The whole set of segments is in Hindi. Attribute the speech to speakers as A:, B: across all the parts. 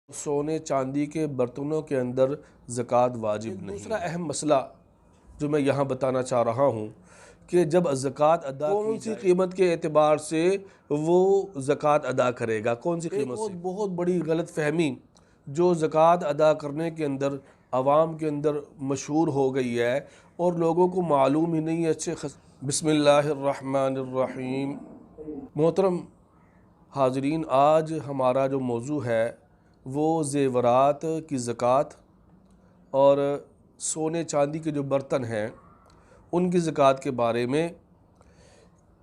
A: सोने चांदी के बर्तनों के अंदर ज़कात वाजिब नहीं। दूसरा अहम मसला जो मैं यहाँ बताना चाह रहा हूँ कि जब ज़कात अदा कौन सी कीमत के एतबार से वो ज़कात अदा करेगा, कौन सी कीमत से। बहुत बड़ी गलत फहमी जो ज़कात अदा करने के अंदर आवाम के अंदर मशहूर हो गई है और लोगों को मालूम ही नहीं है अच्छे बिस्मिल्लाहिर्रहमानिर्रहीम। मोहतरम हाज़रीन, आज हमारा जो मौजू है वो ज़ेवरात की ज़कात और सोने चांदी के जो बर्तन हैं उनकी ज़कात के बारे में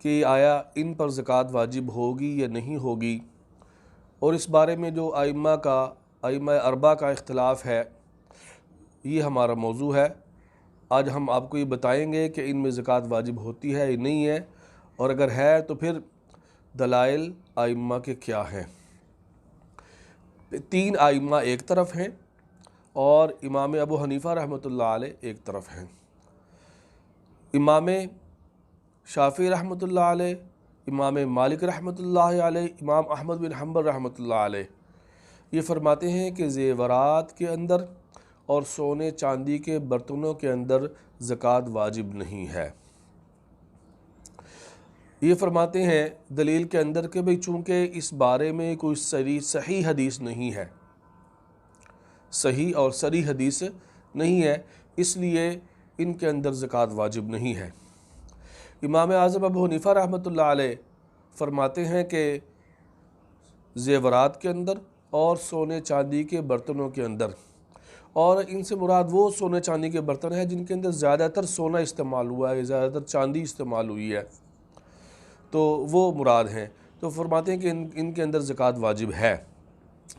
A: कि आया इन पर ज़कात वाजिब होगी या नहीं होगी, और इस बारे में जो आइम्मा अरबा का इख्तिलाफ़ है, ये हमारा मौजू है। आज हम आपको ये बताएंगे कि इनमें ज़कात वाजिब होती है या नहीं है, और अगर है तो फिर दलाइल आइम्मा के क्या हैं। 3 आइम्मा एक तरफ हैं और इमाम अबू हनीफ़ा रहमतुल्लाह अलैह एक तरफ हैं। इमाम शाफ़ी रहमतुल्लाह अलैह, इमाम मालिक रहमतुल्लाह अलैह, इमाम अहमद बिन हम्बल रहमतुल्लाह अलैह ये फरमाते हैं कि ज़ेवरात के अंदर और सोने चांदी के बर्तनों के अंदर ज़कात वाजिब नहीं है। ये फरमाते हैं दलील के अंदर कि भाई चूँकि इस बारे में कोई सही हदीस नहीं है, सही और सरी हदीस नहीं है, इसलिए इनके अंदर ज़कात वाजिब नहीं है। इमाम आज़म अबू हनीफ़ा रहमतुल्लाह अलैह फरमाते हैं कि ज़ेवरात के अंदर और सोने चांदी के बर्तनों के अंदर, और इनसे मुराद वो सोने चांदी के बर्तन हैं जिनके अंदर ज़्यादातर सोना इस्तेमाल हुआ है, ज़्यादातर चांदी इस्तेमाल हुई है, तो वो मुराद हैं। तो फरमाते हैं कि इनके अंदर ज़कात वाजिब है,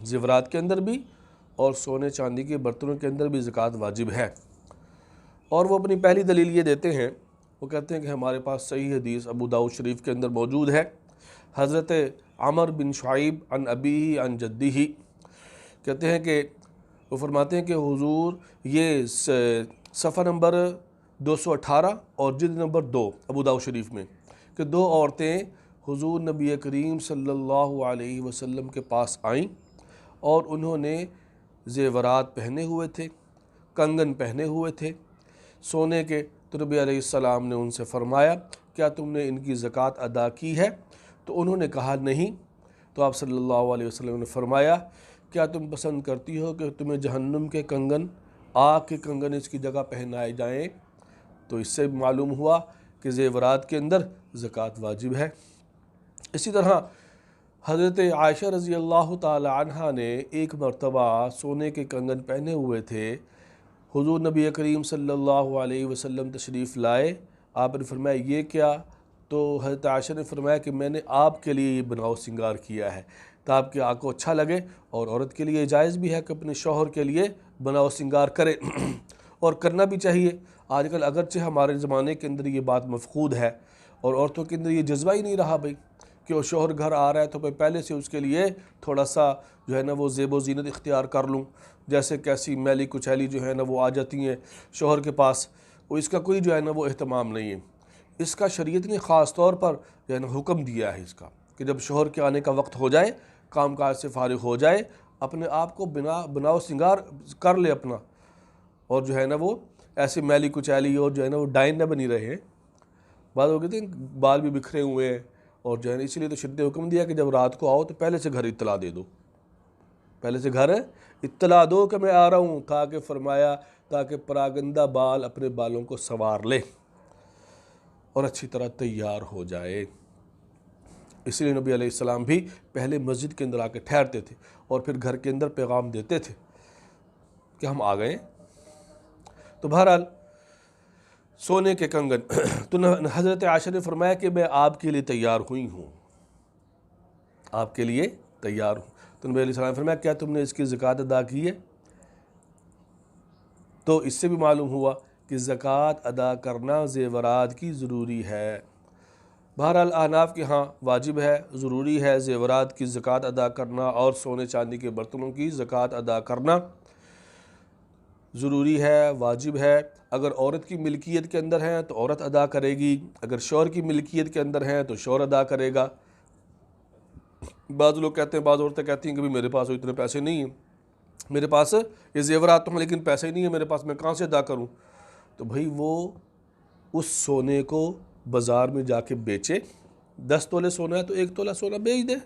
A: ज़ेवरात के अंदर भी और सोने चांदी के बर्तनों के अंदर भी ज़कात वाजिब है। और वो अपनी पहली दलील ये देते हैं, वो कहते हैं कि हमारे पास सही हदीस अबू दाऊद शरीफ के अंदर मौजूद है। हज़रत अमर बिन शुआइब अन अबीही अन जद्दीही कहते हैं कि वो फरमाते हैं कि हुजूर ये सफ़ा नंबर 218 और जिल्द नंबर 2 अबू दाऊद शरीफ में कि 2 औरतें हुजूर नबी करीम सल्लल्लाहु अलैहि वसल्लम के पास आईं और उन्होंने ज़ेवरात पहने हुए थे, कंगन पहने हुए थे सोने के। तो नबी अलैहिस्सलाम ने उनसे फ़रमाया, क्या तुमने इनकी ज़कात अदा की है? तो उन्होंने कहा नहीं। तो आप सल्लल्लाहु अलैहि वसल्लम ने फ़रमाया, क्या तुम पसंद करती हो कि तुम्हें जहन्नुम के कंगन, आग के कंगन इसकी जगह पहनाए जाएं? तो इससे मालूम हुआ कि ज़ेवरात के अंदर ज़कात वाजिब है। इसी तरह हज़रत आयशा रज़ी अल्लाह ताला अन्हा ने एक मरतबा सोने के कंगन पहने हुए थे, हुज़ूर नबी करीम सल्लल्लाहु अलैहि वसल्लम तशरीफ़ लाए, आपने फरमाया ये क्या? तो हज़रत आयशा ने फरमाया कि मैंने आपके लिए ये बनाव सिंगार किया है ताकि आपको अच्छा लगे, और औरत के लिए जायज़ भी है कि अपने शौहर के लिए बनाव सिंगार करे और करना भी चाहिए। आजकल अगरचे हमारे ज़माने के अंदर ये बात मफ़कूद है और औरतों के अंदर ये जज्बा ही नहीं रहा भाई कि वो शौहर घर आ रहा है तो मैं पहले से उसके लिए थोड़ा सा जो है ना वो ज़ेबो ज़ीनत इख्तियार कर लूँ। जैसे कैसी मैली कुचैली जो है ना वो आ जाती हैं शौहर के पास, वो इसका कोई जो है ना वो एहतमाम नहीं है। इसका शरीयत ने ख़ास तौर पर जो है ना हुक्म दिया है इसका कि जब शौहर के आने का वक्त हो जाए, काम काज से फारिग हो जाए, अपने आप को बनाव सिंगार कर ले अपना, और जो है ना वो ऐसी मैली कुचैली और जो है ना वो डाइन न बनी रहे। बात हो गई थी बाल भी बिखरे हुए हैं, और जो है इसलिए तो शरीयत ने हुक्म दिया कि जब रात को आओ तो पहले से घर इत्तला दे दो, पहले से घर इत्तला दो कि मैं आ रहा हूँ, ताकि फरमाया ताकि परागंदा बाल अपने बालों को संवार ले और अच्छी तरह तैयार हो जाए। इसलिए नबी अलैहिस्सलाम भी पहले मस्जिद के अंदर आके ठहरते थे और फिर घर के अंदर पैगाम देते थे कि हम आ गए। तो बहरहाल सोने के कंगन तो हज़रत आयशा ने फरमाया कि मैं आपके लिए तैयार हुई हूँ, आपके लिए तैयार हूँ। तो नबी अलैहिस्सलाम ने फरमाया, क्या तुमने इसकी ज़कात अदा की है? तो इससे भी मालूम हुआ कि ज़कात अदा करना ज़ेवरात की ज़रूरी है। बहरहाल अहनाफ के यहाँ वाजिब है, ज़रूरी है ज़ेवरात की ज़कात अदा करना और सोने चांदी के बर्तनों की ज़कात अदा करना ज़रूरी है, वाजिब है। अगर औरत की मिल्कियत के अंदर है तो औरत अदा करेगी, अगर शौहर की मिल्कियत के अंदर है तो शौहर अदा करेगा। बाज़ लोग कहते हैं, बाज़ औरतें कहती हैं कि भाई मेरे पास तो इतने पैसे नहीं हैं, मेरे पास ये ज़ेवरात तो हैं लेकिन पैसे ही नहीं है मेरे पास, मैं कहाँ से अदा करूँ? तो भाई वो उस सोने को बाज़ार में जाके बेचे। 10 तोले सोना है तो 1 तोला सोना बेच दे,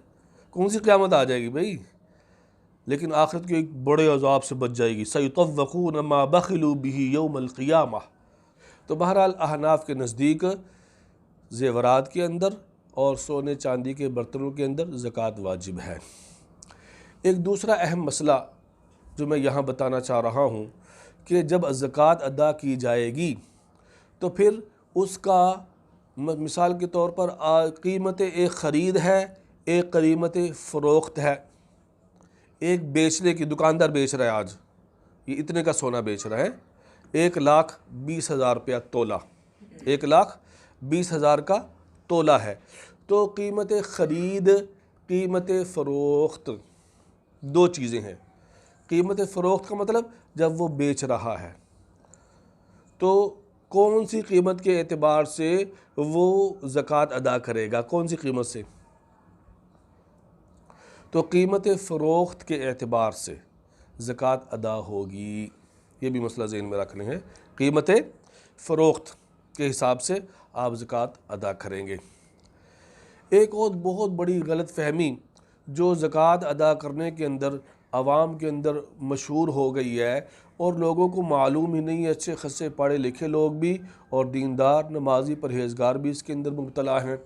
A: कौन सी क़यामत आ जाएगी भाई? लेकिन आखिरत के एक बड़े अजाब से बच जाएगी। सयुतव्वक़ून मा बख़िलू बिही यौमल क़ियामह। तो बहरहाल अहनाफ के नज़दीक ज़ेवरात के अंदर और सोने चांदी के बर्तनों के अंदर ज़कात वाजिब है। एक दूसरा अहम मसला जो मैं यहाँ बताना चाह रहा हूँ कि जब ज़कात अदा की जाएगी तो फिर उसका मिसाल के तौर पर कीमत एक ख़रीद है, एक कीमत फ़रोख्त है। एक बेचने की, दुकानदार बेच रहा है, आज ये इतने का सोना बेच रहा है, 1,20,000 रुपया तोला, 1,20,000 का तोला है। तो कीमत ख़रीद, कीमत फ़रोख्त, दो चीज़ें हैं। कीमत फ़रोख्त का मतलब जब वो बेच रहा है तो कौन सी कीमत के एतबार से वो ज़कात अदा करेगा, कौन सी कीमत से? तो कीमत फ़रोख्त के एतबार से ज़कात अदा होगी। ये भी मसला ज़हन में रख लें, कीमत फ़रोख्त के हिसाब से आप ज़कात अदा करेंगे। एक और बहुत बड़ी गलत फहमी जो ज़कात अदा करने के अंदर आवाम के अंदर मशहूर हो गई है और लोगों को मालूम ही नहीं है, अच्छे खासे पढ़े लिखे लोग भी और दीनदार नमाजी परहेज़गार भी इसके अंदर मुब्तला हैं।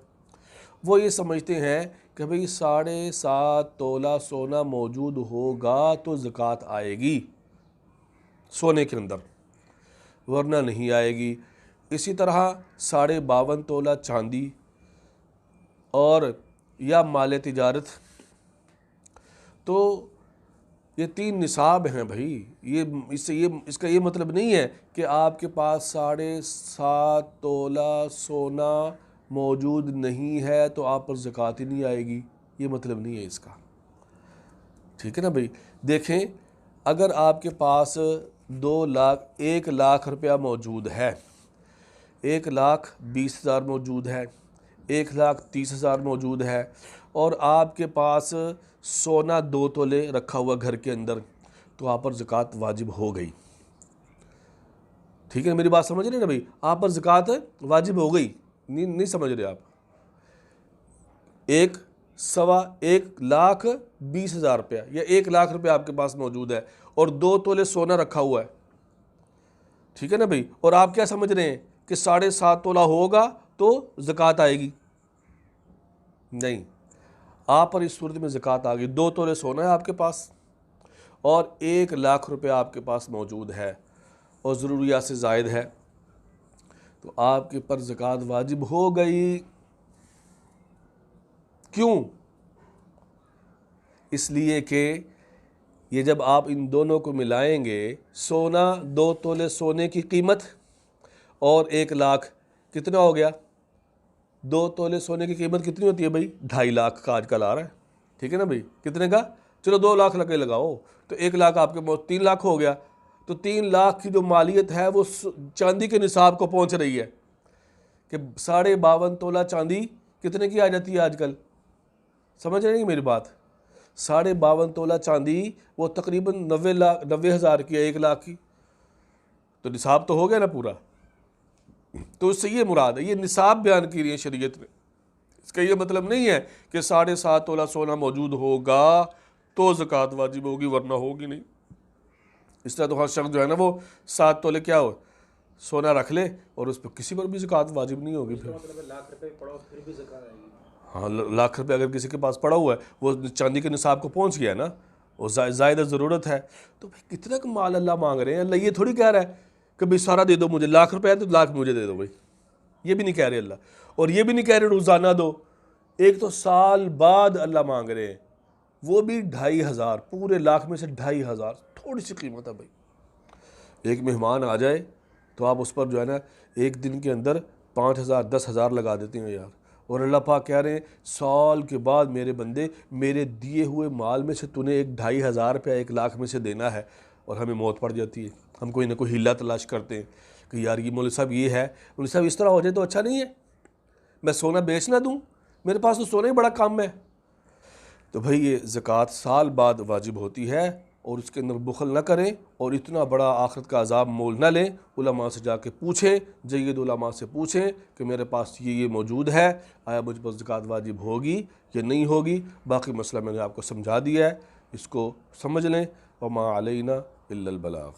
A: वो ये समझते हैं कि भाई 7.5 तोला सोना मौजूद होगा तो ज़कात आएगी सोने के अंदर, वरना नहीं आएगी। इसी तरह 52.5 तोला चांदी और या माल तिजारत, तो ये 3 निसाब हैं भाई। इसका ये मतलब नहीं है कि आपके पास 7.5 तोला सोना मौजूद नहीं है तो आप पर ज़कात ही नहीं आएगी, ये मतलब नहीं है इसका, ठीक है ना भाई। देखें, अगर आपके पास 1 लाख रुपया मौजूद है, 1,20,000 मौजूद है, 1,30,000 मौजूद है और आपके पास सोना 2 तोले रखा हुआ घर के अंदर, तो आप पर ज़कात वाजिब हो गई। ठीक है, मेरी बात समझ रहे ना भाई? आप पर ज़कात वाजिब हो गई। नहीं समझ रहे आप? 1,20,000 रुपया या 1 लाख रुपया आपके पास मौजूद है और 2 तोले सोना रखा हुआ है, ठीक है ना भाई? और आप क्या समझ रहे हैं कि 7.5 तोला होगा तो ज़कात आएगी? नहीं, आप पर इस सूरत में ज़कात आ गई। 2 तोले सोना है आपके पास और 1 लाख रुपया आपके पास मौजूद है और ज़रूरियात से ज़ायद है, तो आपके पर ज़कात वाजिब हो गई। क्यों? इसलिए कि ये जब आप इन दोनों को मिलाएंगे, सोना 2 तोले सोने की कीमत और 1 लाख, कितना हो गया? 2 तोले सोने की कीमत कितनी होती है भाई? 2.5 लाख का आजकल आ रहा है, ठीक है ना भाई? कितने का? चलो 2 लाख लगे लगाओ, तो 1 लाख आपके 3 लाख हो गया। तो 3 लाख की जो मालियत है वो चांदी के निसाब को पहुंच रही है कि 52.5 तोला चांदी कितने की आ जाती है आजकल? समझ रहे हैं मेरी बात? 52.5 तोला चांदी वो तकरीबन 90,000 की है, 1 लाख की, तो निसाब तो हो गया ना पूरा। तो इससे ये मुराद है, ये निसाब बयान की रही है शरीयत ने। इसका ये मतलब नहीं है कि 7.5 तोला सोना मौजूद होगा तो ज़कात वाजिब होगी वरना होगी नहीं। इस तरह तो हर शख्स जो है ना वो 7 तोले क्या हो सोना रख ले और उस पर किसी पर भी ज़कात वाजिब नहीं होगी। फिर
B: लाख रुपए पड़ा फिर भी ज़कात आएगी।
A: हाँ, लाख रुपये अगर किसी के पास पड़ा हुआ है, वो चांदी के निसाब को पहुंच गया ना, वो ज़ायदा ज़रूरत है, तो भाई कितना का माल अल्लाह मांग रहे हैं। अल्लाह ये थोड़ी कह रहा है कि भाई सारा दे दो मुझे, लाख रुपये है तो लाख मुझे दे दो भाई, ये भी नहीं कह रहे अल्लाह। और ये भी नहीं कह रहे रोज़ाना दो, एक तो साल बाद अल्लाह मांग रहे हैं, वो भी 2,500, पूरे लाख में से 2,500, थोड़ी सी कीमत है भाई। एक मेहमान आ जाए तो आप उस पर जो है ना एक दिन के अंदर 5,000 10,000 लगा देते हैं यार। और अल्लाह पाक कह रहे हैं साल के बाद मेरे बंदे मेरे दिए हुए माल में से तूने 2,500 रुपया 1 लाख में से देना है। और हमें मौत पड़ जाती है, हम कोई ना कोई हिला तलाश करते हैं कि यार ये मौलवी साहब ये है, मौलवी साहब इस तरह हो जाए तो अच्छा नहीं है, मैं सोना बेच ना दूँ, मेरे पास तो सोना ही बड़ा कम है। तो भाई ये ज़कात साल बाद वाजिब होती है और उसके अंदर बुखल न करें और इतना बड़ा आखिरत का अजाब मोल न लें। उलमा से जाके पूछें, जय्यद उलमा से पूछें कि मेरे पास ये मौजूद है, आया मुझ पर ज़कात वाजिब होगी या नहीं होगी। बाकी मसला मैंने आपको समझा दिया है, इसको समझ लें। वमा अलैना इल्लल बलाग।